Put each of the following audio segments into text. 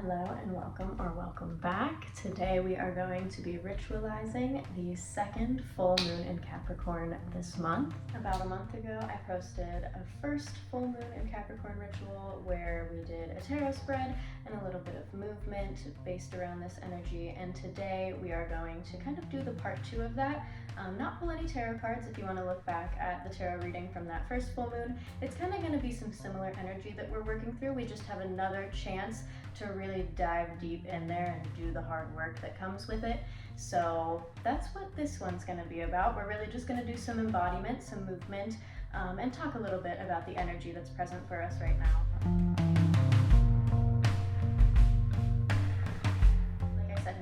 Hello and welcome or welcome back. Today we are going to be ritualizing the second full moon in Capricorn this month. About a month ago I posted a first full moon in Capricorn ritual where we did a tarot spread and a little bit of movement based around this energy, and today we are going to kind of do the part 2 of that. Not pull any tarot cards. If you want to look back at the tarot reading from that first full moon, it's kind of going to be some similar energy that we're working through. We just have another chance to really dive deep in there and do the hard work that comes with it. So that's what this one's going to be about. We're really just going to do some embodiment, some movement, and talk a little bit about the energy that's present for us right now.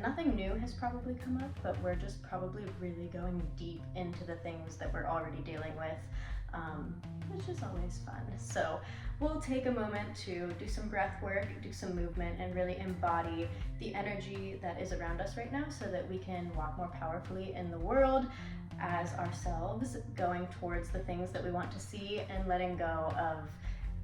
Nothing new has probably come up, but we're just probably really going deep into the things that we're already dealing with, which is always fun. So we'll take a moment to do some breath work, do some movement, and really embody the energy that is around us right now so that we can walk more powerfully in the world as ourselves, going towards the things that we want to see and letting go of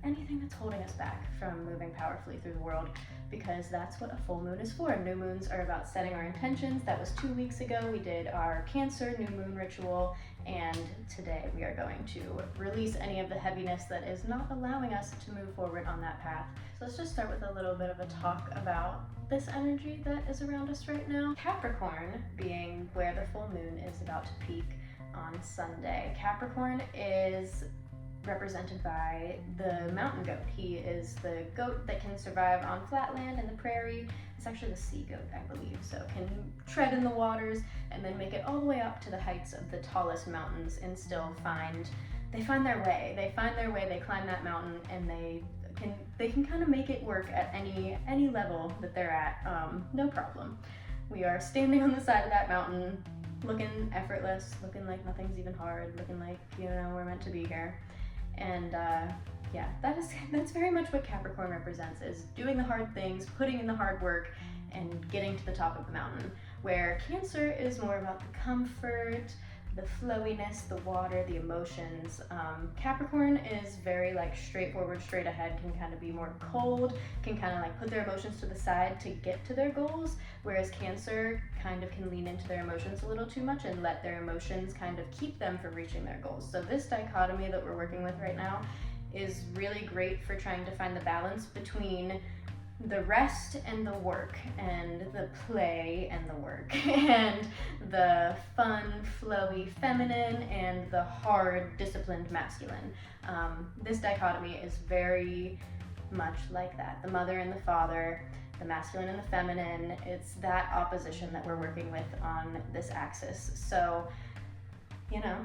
anything that's holding us back from moving powerfully through the world, because that's what a full moon is for. New moons are about setting our intentions. That was 2 weeks ago. We did our Cancer new moon ritual, and today we are going to release any of the heaviness that is not allowing us to move forward on that path. So let's just start with a little bit of a talk about this energy that is around us right now. Capricorn being where the full moon is about to peak on Sunday. Capricorn is represented by the mountain goat. He is the goat that can survive on flat land and the prairie. It's actually the sea goat, I believe, so can tread in the waters and then make it all the way up to the heights of the tallest mountains and still find their way. They find their way, they climb that mountain, and they can kind of make it work at any level that they're at, no problem. We are standing on the side of that mountain, looking effortless, looking like nothing's even hard, looking like, we're meant to be here. And yeah, that's very much what Capricorn represents, is doing the hard things, putting in the hard work, and getting to the top of the mountain. Where Cancer is more about the comfort, the flowiness, the water, the emotions. Capricorn is very straightforward, straight ahead, can kind of be more cold, can kind of put their emotions to the side to get to their goals, whereas Cancer kind of can lean into their emotions a little too much and let their emotions kind of keep them from reaching their goals. So this dichotomy that we're working with right now is really great for trying to find the balance between the rest and the work, and the play and the work, and the fun, flowy feminine, and the hard, disciplined masculine. This dichotomy is very much like that. The mother and the father, the masculine and the feminine, it's that opposition that we're working with on this axis. So,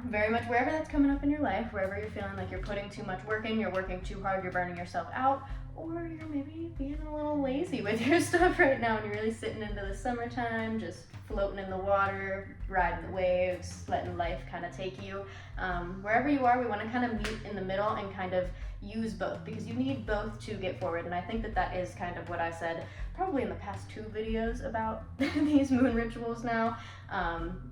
very much wherever that's coming up in your life, wherever you're feeling like you're putting too much work in, you're working too hard, you're burning yourself out, or you're maybe being a little lazy with your stuff right now and you're really sitting into the summertime, just floating in the water, riding the waves, letting life kind of take you. Wherever you are, we want to kind of meet in the middle and kind of use both, because you need both to get forward. And I think that is kind of what I said probably in the past 2 videos about these moon rituals now,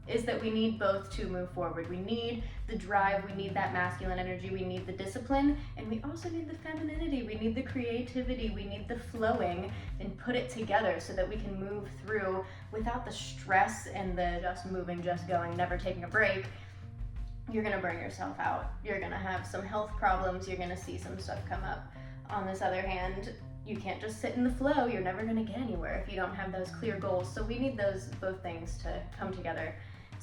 is that we need both to move forward. We need the drive, we need that masculine energy, we need the discipline, and we also need the femininity, we need the creativity, we need the flowing, and put it together so that we can move through without the stress and the just moving, just going, never taking a break. You're gonna burn yourself out. You're gonna have some health problems. You're gonna see some stuff come up. On this other hand, you can't just sit in the flow. You're never gonna get anywhere if you don't have those clear goals. So we need both things to come together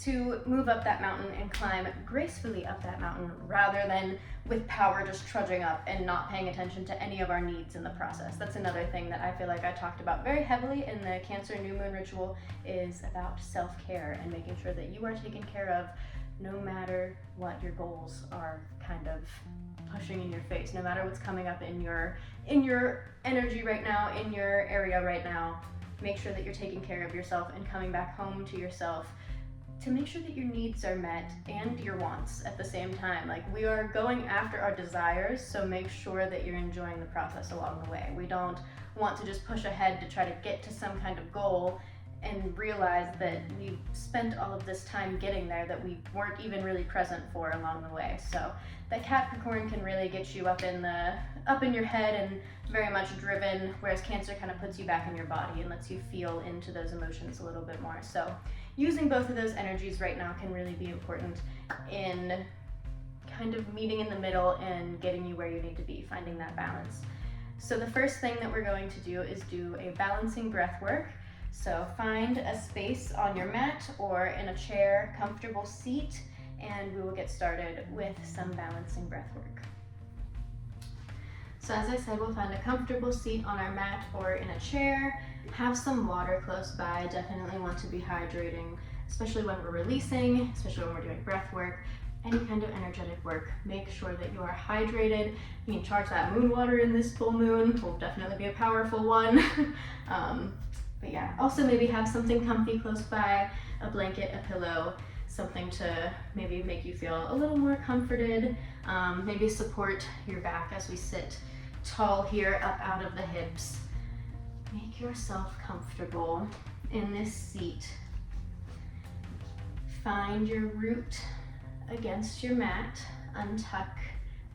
to move up that mountain and climb gracefully up that mountain, rather than with power just trudging up and not paying attention to any of our needs in the process. That's another thing that I feel like I talked about very heavily in the Cancer new moon ritual, is about self-care and making sure that you are taken care of, no matter what your goals are kind of pushing in your face, no matter what's coming up in your energy right now, in your area right now. Make sure that you're taking care of yourself and coming back home to yourself to make sure that your needs are met and your wants at the same time. We are going after our desires, so make sure that you're enjoying the process along the way. We don't want to just push ahead to try to get to some kind of goal and realize that we spent all of this time getting there that we weren't even really present for along the way. So that Capricorn can really get you up in your head and very much driven, whereas Cancer kind of puts you back in your body and lets you feel into those emotions a little bit more. So using both of those energies right now can really be important in kind of meeting in the middle and getting you where you need to be, finding that balance. So the first thing that we're going to do is do a balancing breath work. So find a space on your mat or in a chair, comfortable seat, and we will get started with some balancing breath work. So as I said, we'll find a comfortable seat on our mat or in a chair. Have some water close by. Definitely want to be hydrating, especially when we're releasing, especially when we're doing breath work, any kind of energetic work. Make sure that you are hydrated. You can charge that moon water in this full moon. Will definitely be a powerful one. But yeah, also maybe have something comfy close by, a blanket, a pillow, something to maybe make you feel a little more comforted. Maybe support your back as we sit tall here, up out of the hips. Make yourself comfortable in this seat. Find your root against your mat. Untuck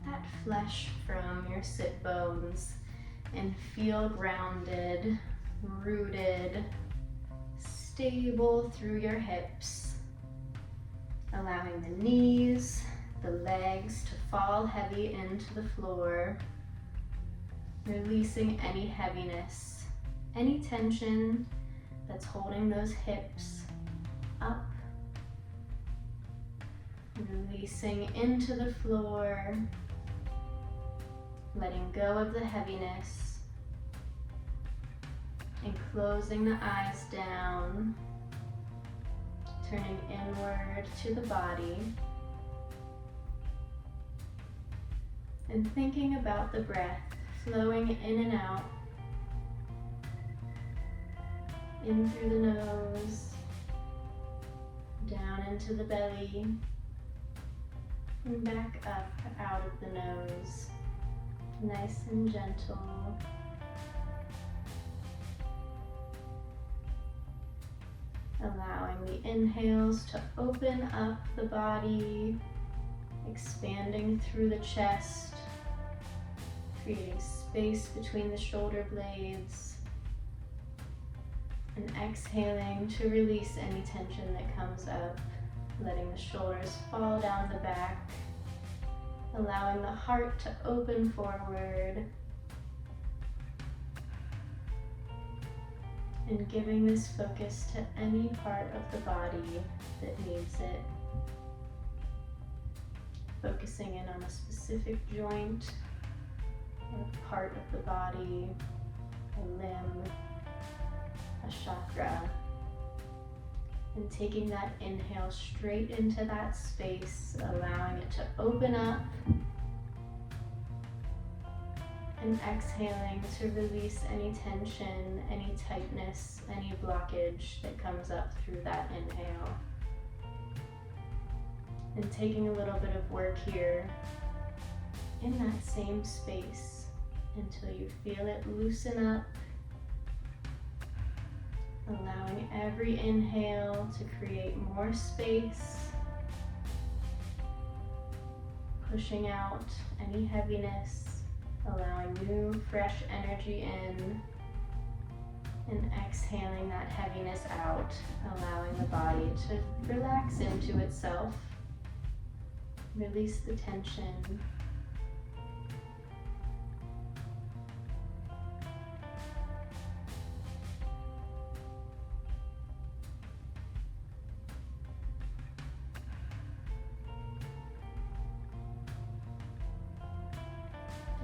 that flesh from your sit bones and feel grounded, rooted, stable through your hips, allowing the knees, the legs to fall heavy into the floor, releasing any heaviness, any tension that's holding those hips up, releasing into the floor, letting go of the heaviness, and closing the eyes down, turning inward to the body, and thinking about the breath flowing in and out, in through the nose, down into the belly, and back up out of the nose, nice and gentle. Allowing the inhales to open up the body, expanding through the chest, creating space between the shoulder blades, and exhaling to release any tension that comes up, letting the shoulders fall down the back, allowing the heart to open forward, and giving this focus to any part of the body that needs it. Focusing in on a specific joint, or part of the body, a limb, a chakra, and taking that inhale straight into that space, allowing it to open up, and exhaling to release any tension, any tightness, any blockage that comes up through that inhale. And taking a little bit of work here in that same space until you feel it loosen up, allowing every inhale to create more space, pushing out any heaviness, allowing new, fresh energy in, and exhaling that heaviness out, allowing the body to relax into itself, release the tension.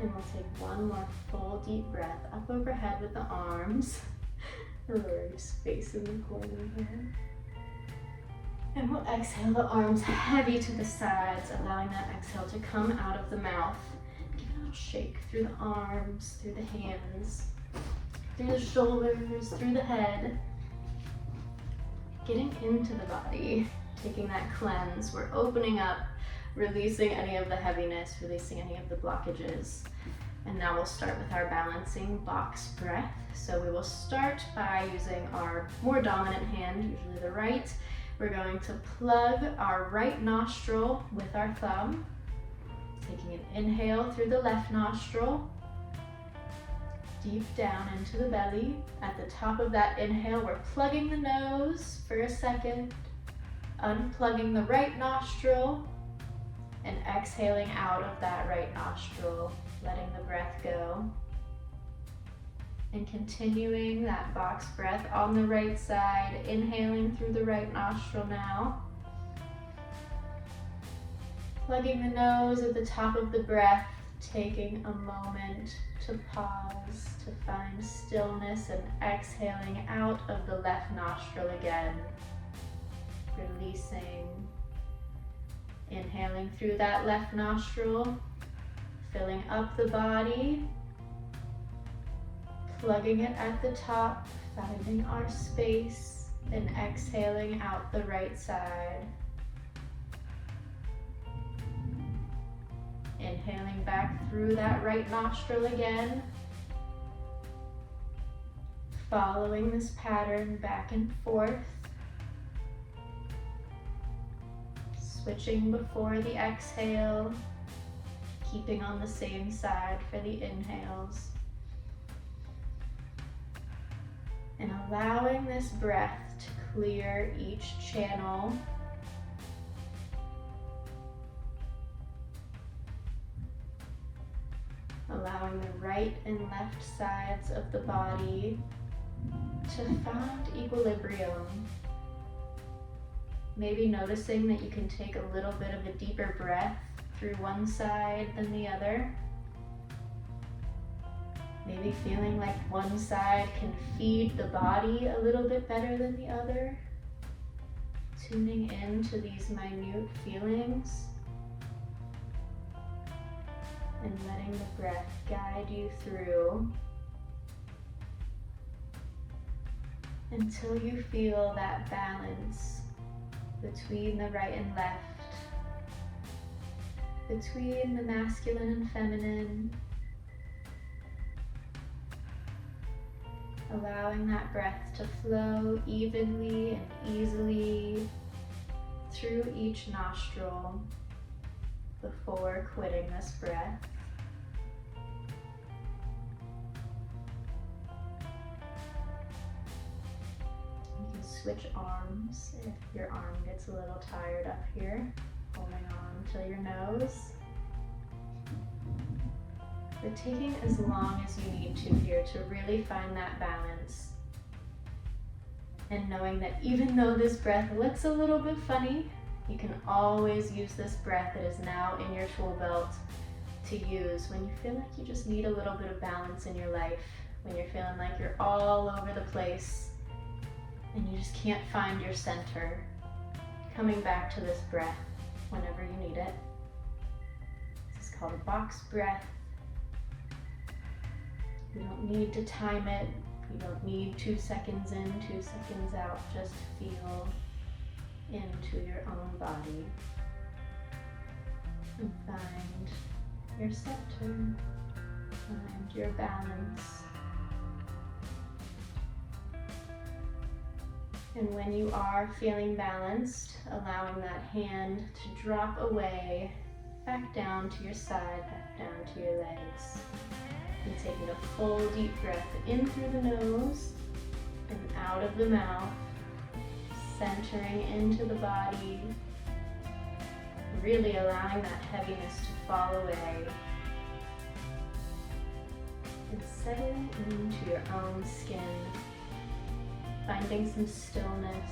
And we'll take one more full deep breath up overhead with the arms. Lower space in the corner there. And we'll exhale the arms heavy to the sides, allowing that exhale to come out of the mouth. Give it a little shake through the arms, through the hands, through the shoulders, through the head. Getting into the body, taking that cleanse. We're opening up, releasing any of the heaviness, releasing any of the blockages, And now we'll start with our balancing box breath. So we will start by using our more dominant hand, usually the right. We're going to plug our right nostril with our thumb, taking an inhale through the left nostril, deep down into the belly. At the top of that inhale, we're plugging the nose for a second, unplugging the right nostril, and exhaling out of that right nostril, letting the breath go. And continuing that box breath on the right side, inhaling through the right nostril now. Plugging the nose at the top of the breath, taking a moment to pause, to find stillness, and exhaling out of the left nostril again. Releasing. Inhaling through that left nostril, filling up the body. Plugging it at the top, finding our space, and exhaling out the right side. Inhaling back through that right nostril again. Following this pattern back and forth. Switching before the exhale, keeping on the same side for the inhales. And allowing this breath to clear each channel. Allowing the right and left sides of the body to find equilibrium. Maybe noticing that you can take a little bit of a deeper breath through one side than the other. Maybe feeling like one side can feed the body a little bit better than the other. Tuning into these minute feelings and letting the breath guide you through until you feel that balance between the right and left, between the masculine and feminine. Allowing that breath to flow evenly and easily through each nostril before quitting this breath. You can switch arms if your arm gets a little tired up here, holding on to your nose. But taking as long as you need to here to really find that balance. And knowing that even though this breath looks a little bit funny, you can always use this breath that is now in your tool belt to use when you feel like you just need a little bit of balance in your life, when you're feeling like you're all over the place and you just can't find your center. Coming back to this breath whenever you need it. This is called a box breath. You don't need to time it. You don't need 2 seconds in, 2 seconds out. Just feel into your own body and find your center, find your balance. And when you are feeling balanced, allowing that hand to drop away, back down to your side, back down to your legs. And taking a full deep breath in through the nose and out of the mouth, centering into the body, really allowing that heaviness to fall away and settling into your own skin, finding some stillness,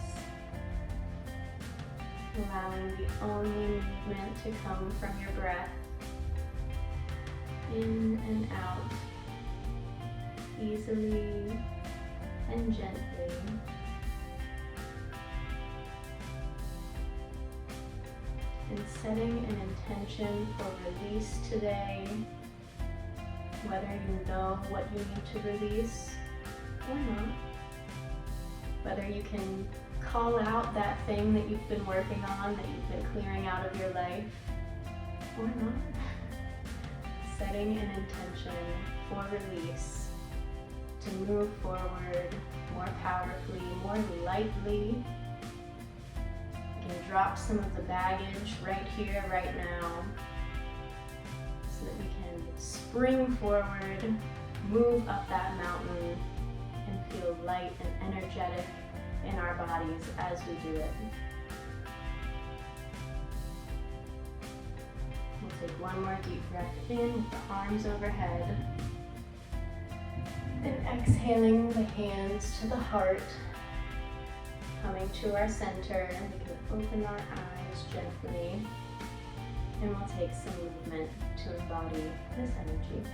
allowing the only movement to come from your breath, in and out, easily and gently. And setting an intention for release today, whether you know what you need to release or not, whether you can call out that thing that you've been working on, that you've been clearing out of your life or not. setting an intention for release, to move forward more powerfully, more lightly. You can drop some of the baggage right here, right now, so that we can spring forward, move up that mountain, and feel light and energetic in our bodies as we do it. We'll take one more deep breath in with the arms overhead. And exhaling the hands to the heart, coming to our center. We can open our eyes gently, and we'll take some movement to embody this energy.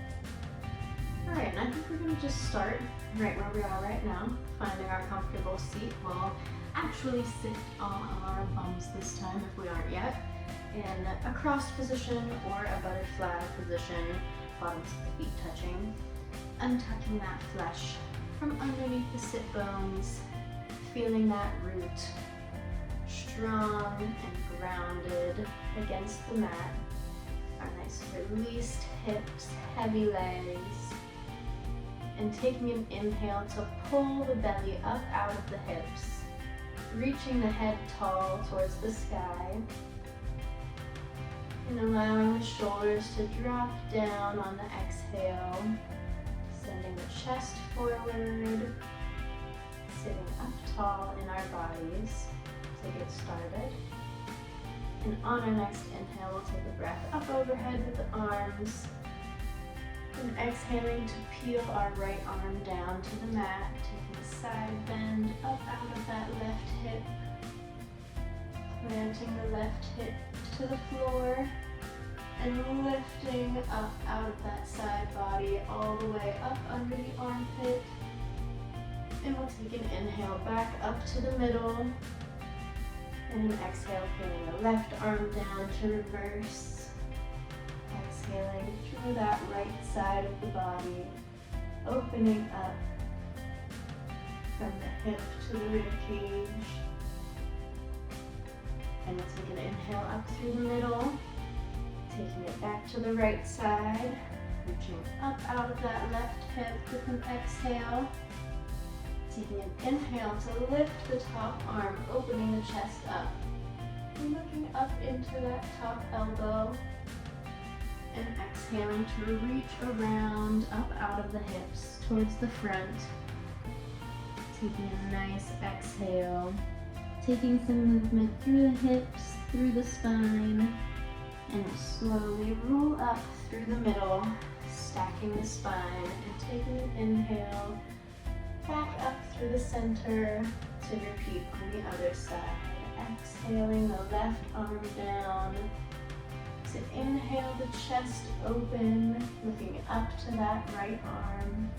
All right, and I think we're going to just start right where we are right now, finding our comfortable seat. We'll actually sit on our bums this time if we aren't yet, in a crossed position or a butterfly position, bottoms of the feet touching. Untucking that flesh from underneath the sit bones, feeling that root strong and grounded against the mat. Our nice released hips, heavy legs, and taking an inhale to pull the belly up out of the hips, reaching the head tall towards the sky, and allowing the shoulders to drop down on the exhale. Sending the chest forward, sitting up tall in our bodies to get started. And on our next inhale, we'll take a breath up overhead with the arms. And exhaling to peel our right arm down to the mat, taking a side bend up out of that left hip. Planting the left hip to the floor. And lifting up out of that side body all the way up under the armpit. And we'll take an inhale back up to the middle. And an exhale, feeling the left arm down to reverse. Exhaling through that right side of the body, opening up from the hip to the rib cage. And we'll take an inhale up through the middle. Taking it back to the right side, reaching up out of that left hip with an exhale. Taking an inhale to lift the top arm, opening the chest up. And looking up into that top elbow. And exhaling to reach around up out of the hips towards the front. Taking a nice exhale. Taking some movement through the hips, through the spine. And slowly roll up through the middle, stacking the spine, and taking an inhale back up through the center to repeat on the other side. Exhaling the left arm down. To inhale the chest open, looking up to that right arm.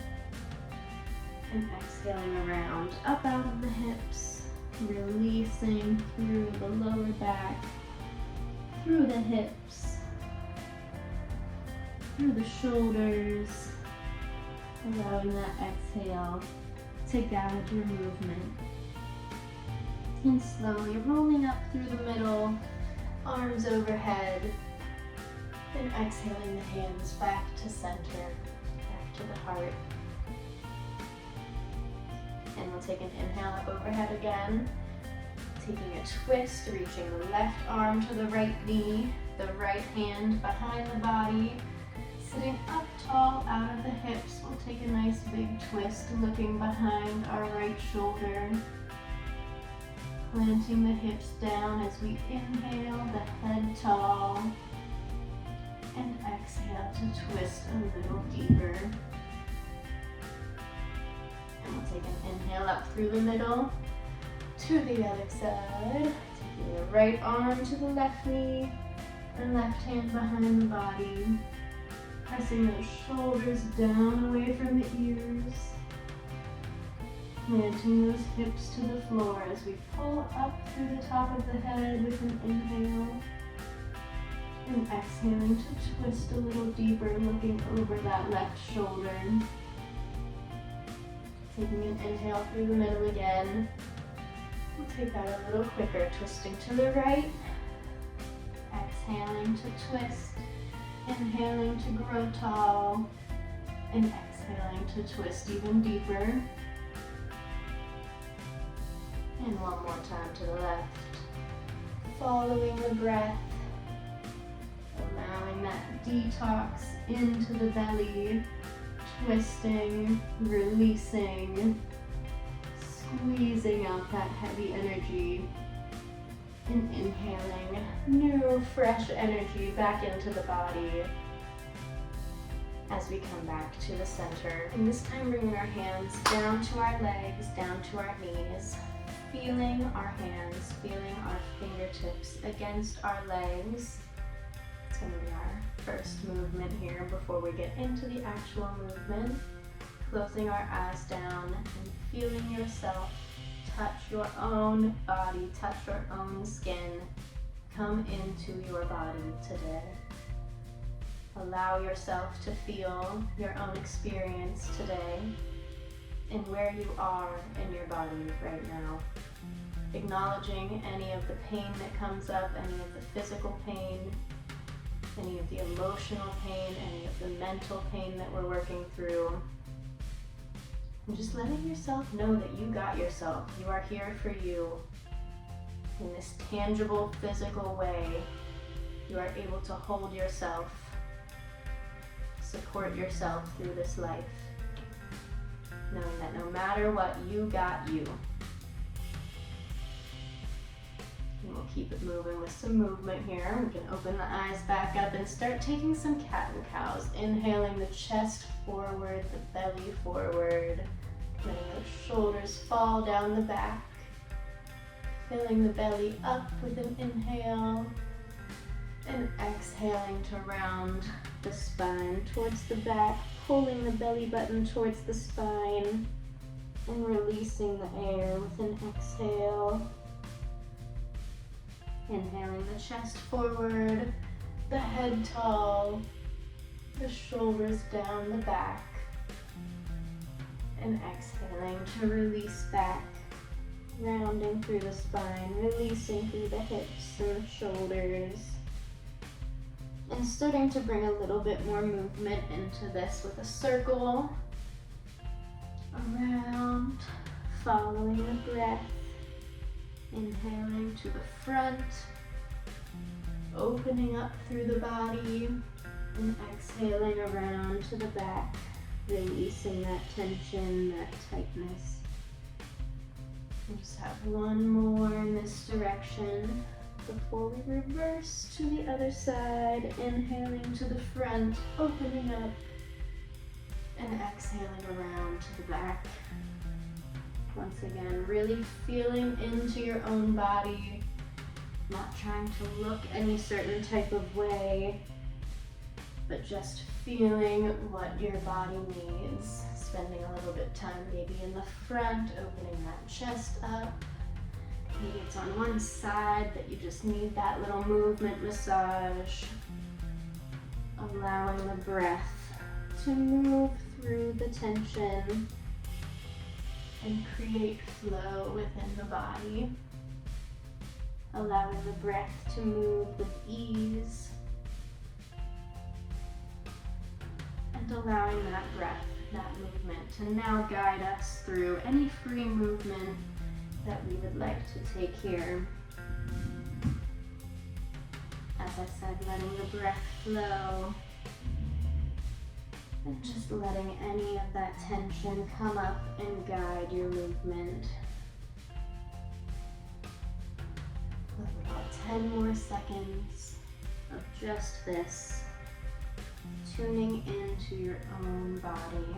And exhaling around, up out of the hips, releasing through the lower back, through the hips, through the shoulders, allowing that exhale to guide your movement. And slowly rolling up through the middle, arms overhead, and exhaling the hands back to center, back to the heart. And we'll take an inhale up overhead again. Taking a twist, reaching the left arm to the right knee, the right hand behind the body, sitting up tall out of the hips. We'll take a nice big twist, looking behind our right shoulder. Planting the hips down as we inhale, the head tall, and exhale to twist a little deeper. And we'll take an inhale up through the middle. To the other side, taking the right arm to the left knee, and left hand behind the body, pressing those shoulders down away from the ears, planting those hips to the floor as we pull up through the top of the head with an inhale, and exhaling to twist a little deeper, looking over that left shoulder. Taking an inhale through the middle again. We'll take that a little quicker, twisting to the right, exhaling to twist, Inhaling to grow tall and exhaling to twist even deeper. And one more time to the left. Following the breath, allowing that detox into the belly, twisting, releasing, squeezing out that heavy energy, and inhaling new, fresh energy back into the body as we come back to the center. And this time bringing our hands down to our legs, down to our knees, feeling our hands, feeling our fingertips against our legs. It's going to be our first movement here before we get into the actual movement. Closing our eyes down and feeling yourself touch your own body, touch your own skin. Come into your body today. Allow yourself to feel your own experience today and where you are in your body right now. Acknowledging any of the pain that comes up, any of the physical pain, any of the emotional pain, any of the mental pain that we're working through. And just letting yourself know that you got yourself. You are here for you. In this tangible, physical way, you are able to hold yourself, support yourself through this life, knowing that no matter what, you got you. And we'll keep it moving with some movement here. We can open the eyes back up and start taking some cat and cows. Inhaling the chest forward, the belly forward, letting those shoulders fall down the back. Filling the belly up with an inhale and exhaling to round the spine towards the back, pulling the belly button towards the spine and releasing the air with an exhale. Inhaling the chest forward, the head tall, the shoulders down the back, and exhaling to release back, rounding through the spine, releasing through the hips and the shoulders, and starting to bring a little bit more movement into this with a circle around, following the breath. Inhaling to the front, opening up through the body, and exhaling around to the back, releasing that tension, that tightness. We'll just have one more in this direction before we reverse to the other side. Inhaling to the front, opening up, and exhaling around to the back. Once again, really feeling into your own body, not trying to look any certain type of way, but just feeling what your body needs. Spending a little bit of time maybe in the front, opening that chest up. Maybe it's on one side that you just need that little movement massage. Allowing the breath to move through the tension and create flow within the body. Allowing the breath to move with ease. And allowing that breath, that movement, to now guide us through any free movement that we would like to take here. As I said, letting the breath flow. And just letting any of that tension come up and guide your movement. With about 10 more seconds of just this, tuning into your own body.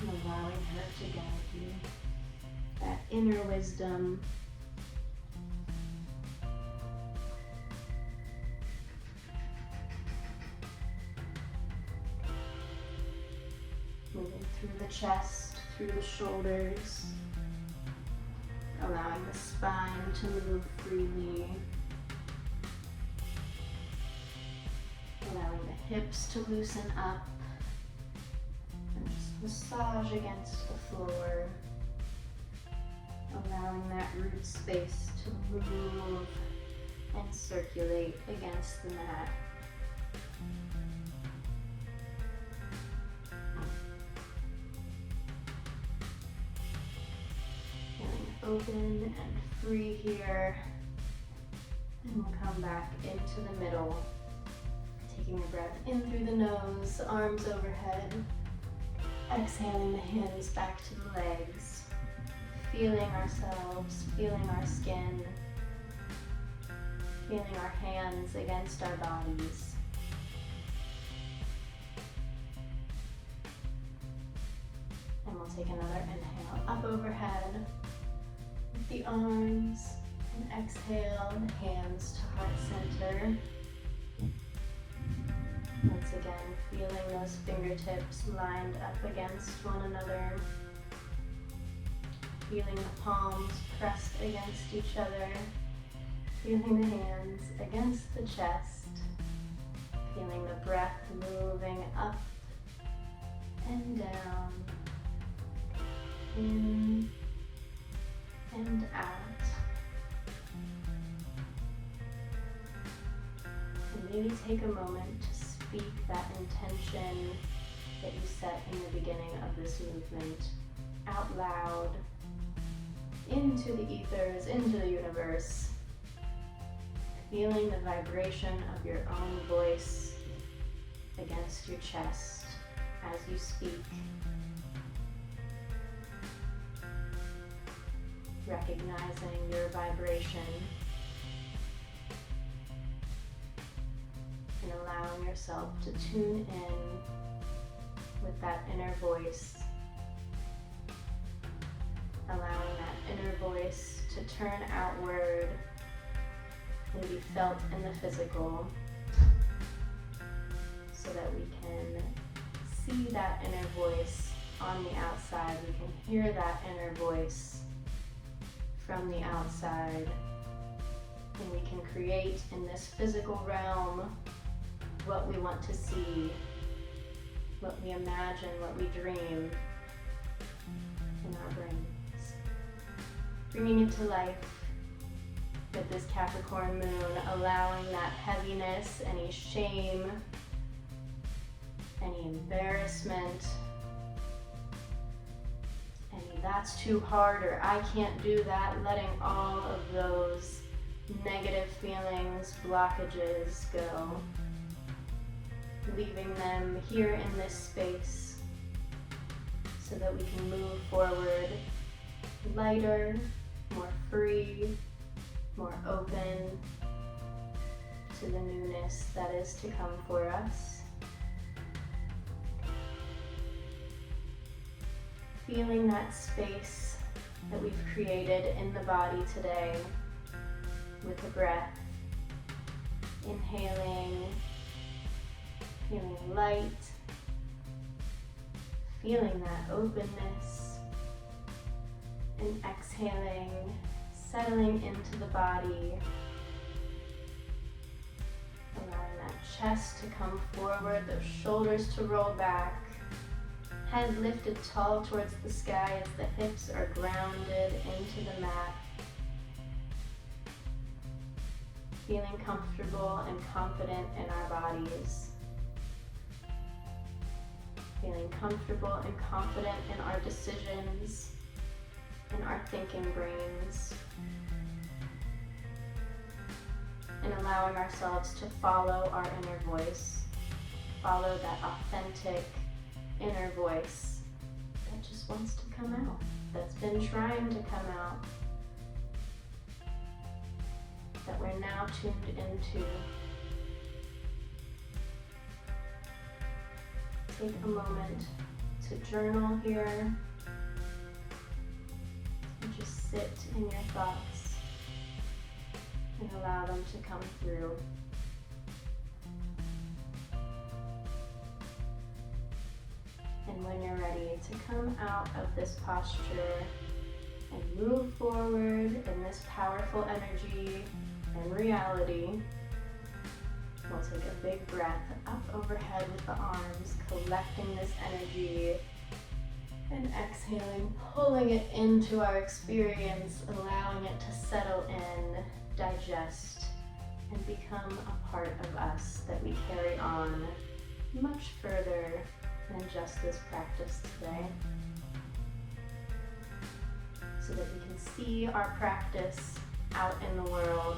And allowing her to guide you. That inner wisdom. Moving through the chest, through the shoulders, allowing the spine to move freely, allowing the hips to loosen up, and just massage against the floor, allowing that root space to move and circulate against the mat. Feeling open and free here. And we'll come back into the middle. Taking a breath in through the nose, arms overhead. Exhaling the hands back to the legs. Feeling ourselves, feeling our skin. Feeling our hands against our bodies. And we'll take another inhale up overhead with the arms, and exhale the hands to heart center. Once again, feeling those fingertips lined up against one another. Feeling the palms pressed against each other. Feeling the hands against the chest. Feeling the breath moving up and down. In and out. And maybe take a moment to speak that intention that you set in the beginning of this movement out loud into the ethers, into the universe. Feeling the vibration of your own voice against your chest as you speak. Recognizing your vibration and allowing yourself to tune in with that inner voice. Allowing that inner voice to turn outward and be felt in the physical so that we can see that inner voice on the outside. We can hear that inner voice from the outside, and we can create in this physical realm what we want to see, what we imagine, what we dream in our brains. Bringing it to life with this Capricorn moon, allowing that heaviness, any shame, any embarrassment, that's too hard, or I can't do that, letting all of those negative feelings, blockages go. Leaving them here in this space so that we can move forward lighter, more free, more open to the newness that is to come for us. Feeling that space that we've created in the body today with the breath. Inhaling, feeling light, feeling that openness, and exhaling, settling into the body, allowing that chest to come forward, those shoulders to roll back, head lifted tall towards the sky as the hips are grounded into the mat. Feeling comfortable and confident in our bodies. Feeling comfortable and confident in our decisions, in our thinking brains. And allowing ourselves to follow our inner voice. Follow that authentic inner voice that just wants to come out, that's been trying to come out, that we're now tuned into. Take a moment to journal here and just sit in your thoughts and allow them to come through. And when you're ready to come out of this posture and move forward in this powerful energy and reality, we'll take a big breath up overhead with the arms, collecting this energy, and exhaling, pulling it into our experience, allowing it to settle in, digest, and become a part of us that we carry on much further than just this practice today, so that we can see our practice out in the world,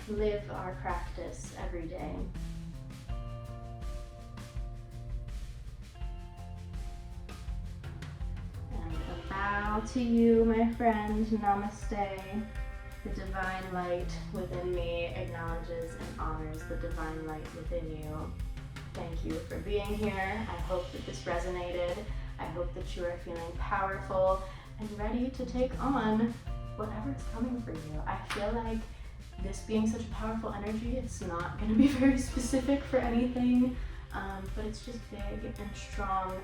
live our practice every day. And a bow to you, my friend. Namaste. The divine light within me acknowledges and honors the divine light within you. Thank you for being here. I hope that this resonated. I hope that you are feeling powerful and ready to take on whatever is coming for you. I feel like this being such a powerful energy, it's not going to be very specific for anything, but it's just big and strong.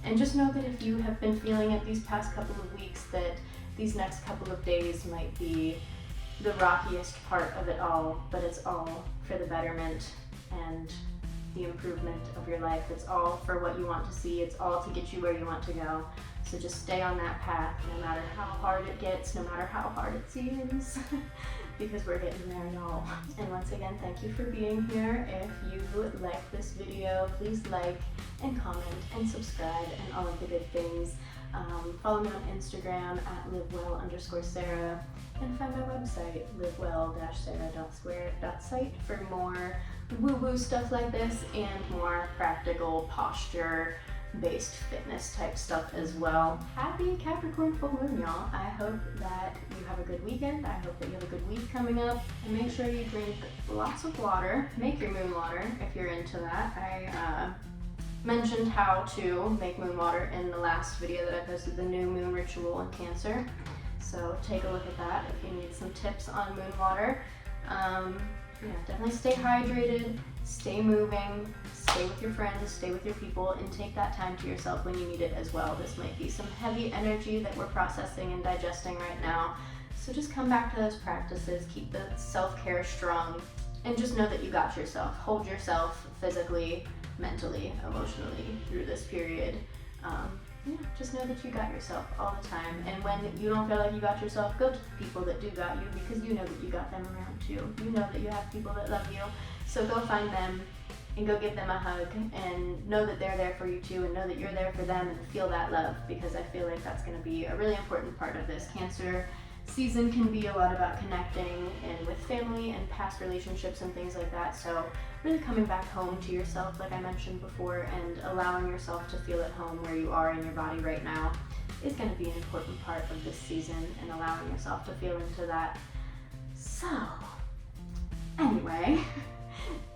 And just know that if you have been feeling it these past couple of weeks, that these next couple of days might be the rockiest part of it all, but it's all for the betterment and the improvement of your life. It's all for what you want to see. It's all to get you where you want to go. So just stay on that path, no matter how hard it gets, no matter how hard it seems, because we're getting there, y'all. And once again, thank you for being here. If you like this video, please like and comment and subscribe and all of the good things. Follow me on Instagram at livewell_Sarah, and find my website, livewell-sarah.site, for more woo-woo stuff like this and more practical posture-based fitness type stuff as well. Happy Capricorn Full Moon, y'all. I hope that you have a good weekend. I hope that you have a good week coming up. And make sure you drink lots of water. Make your moon water if you're into that. I mentioned how to make moon water in the last video that I posted, the new moon ritual in Cancer. So take a look at that if you need some tips on moon water. Yeah, definitely stay hydrated, stay moving, stay with your friends, stay with your people, and take that time to yourself when you need it as well. This might be some heavy energy that we're processing and digesting right now. So just come back to those practices, keep the self-care strong, and just know that you got yourself. Hold yourself physically, mentally, emotionally through this period. Yeah, just know that you got yourself all the time. And when you don't feel like you got yourself, go to the people that do got you, because you know that you got them around too. You know that you have people that love you. So go find them and go give them a hug, and know that they're there for you too, and know that you're there for them, and feel that love, because I feel like that's going to be a really important part of this. Cancer season can be a lot about connecting and with family and past relationships and things like that. So really coming back home to yourself, like I mentioned before, and allowing yourself to feel at home where you are in your body right now is going to be an important part of this season, and allowing yourself to feel into that. So anyway,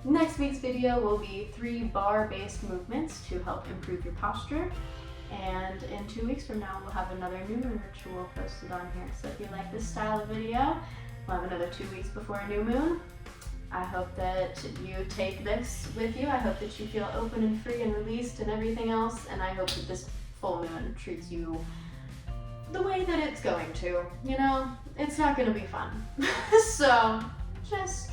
next week's video will be 3 bar-based movements to help improve your posture. And in 2 weeks from now, we'll have another new moon ritual posted on here. So if you like this style of video, we'll have another 2 weeks before a new moon. I hope that you take this with you. I hope that you feel open and free and released and everything else. And I hope that this full moon treats you the way that it's going to. You know, it's not going to be fun. So just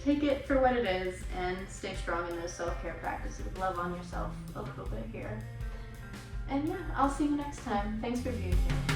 take it for what it is and stay strong in those self-care practices. Love on yourself a little bit here. And yeah, I'll see you next time. Thanks for being here.